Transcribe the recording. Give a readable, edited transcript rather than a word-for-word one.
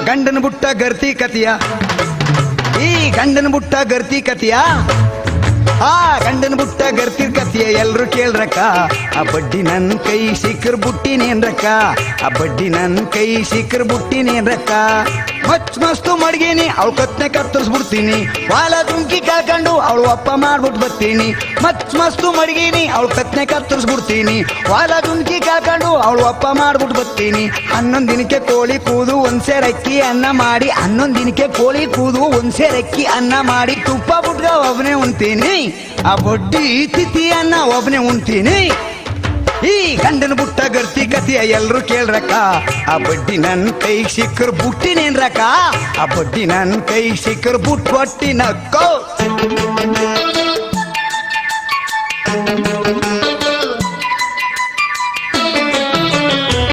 ಗಂಡನ ಬುಟ್ಟ ಗರ್ತಿ ಕತಿಯ ಈ ಗಂಡನ ಬುಟ್ಟ ಗರ್ತಿ ಕತಿಯ ಆ ಗಂಡನ ಬುಟ್ಟ ಗರ್ತಿರ್ ಕತಿಯ ಎಲ್ರು ಕೇಳ್ರಕ್ಕ ಆ ಬಡ್ಡಿ ನನ್ ಕೈ ಸಿಕ್ಕರ್ ಬುಟ್ಟಿನೇನ್ರಕ್ಕ ಆ ಬಡ್ಡಿ ನನ್ ಕೈ ಸಿಕ್ಕರ್ ಬುಟ್ಟಿನೇನ್ರಕ್ಕ ಮಸ್ತು ಮಡ್ಗೀನಿ ಅವಳು ಕತ್ನೆ ಕತ್ತರಿಸ್ಬಿಡ್ತೀನಿ ವಾಲ ದುಂಕಿ ಕಾಕೊಂಡು ಅವಳು ಅಪ್ಪ ಮಾಡ್ಬಿಟ್ಟು ಬರ್ತೀನಿ ಮಸ್ತು ಮಡ್ಗೀನಿ ಅವಳು ಕತ್ನೆ ಕತ್ತರಿಸ್ಬಿಡ್ತೀನಿ ವಾಲ ದುಂಕಿ ಕಾಕೊಂಡು ಅವಳು ಅಪ್ಪ ಮಾಡ್ಬಿಟ್ಟು ಬರ್ತೀನಿ 11 ದಿನಕ್ಕೆ ಕೋಳಿ ಕೂದು ಒಂದ್ಸೇರ್ ಅಕ್ಕಿ ಅನ್ನ ಮಾಡಿ 11 ದಿನಕ್ಕೆ ಕೋಳಿ ಕೂದು ಒಂದ್ಸೇರ್ ಅಕ್ಕಿ ಅನ್ನ ಮಾಡಿ ತುಪ್ಪ ಬುಟ್ಗ ಒಬ್ಬನೇ ಉಣ್ತೀನಿ ಆ ಬಡ್ಡಿ ತಿಥಿ ಅನ್ನ ಒಬ್ಬನೇ ಉಣ್ತೀನಿ ಈ ಗಂಡನ ಬುಟ್ಟ ಗರ್ತಿ ಕತಿಯ ಎಲ್ರು ಕೇಳ್ರಕ್ಕ ಆ ಬಡ್ಡಿ ನನ್ ಕೈ ಸಿಕ್ಕರ್ ಬುಟ್ಟಿನೇನ್ರಕ್ಕ ಆ ಬಡ್ಡಿ ನನ್ ಕೈ ಸಿಕ್ಕರ್ ಬುಟ್ ಬಟ್ಟಿನಕ್ಕೋ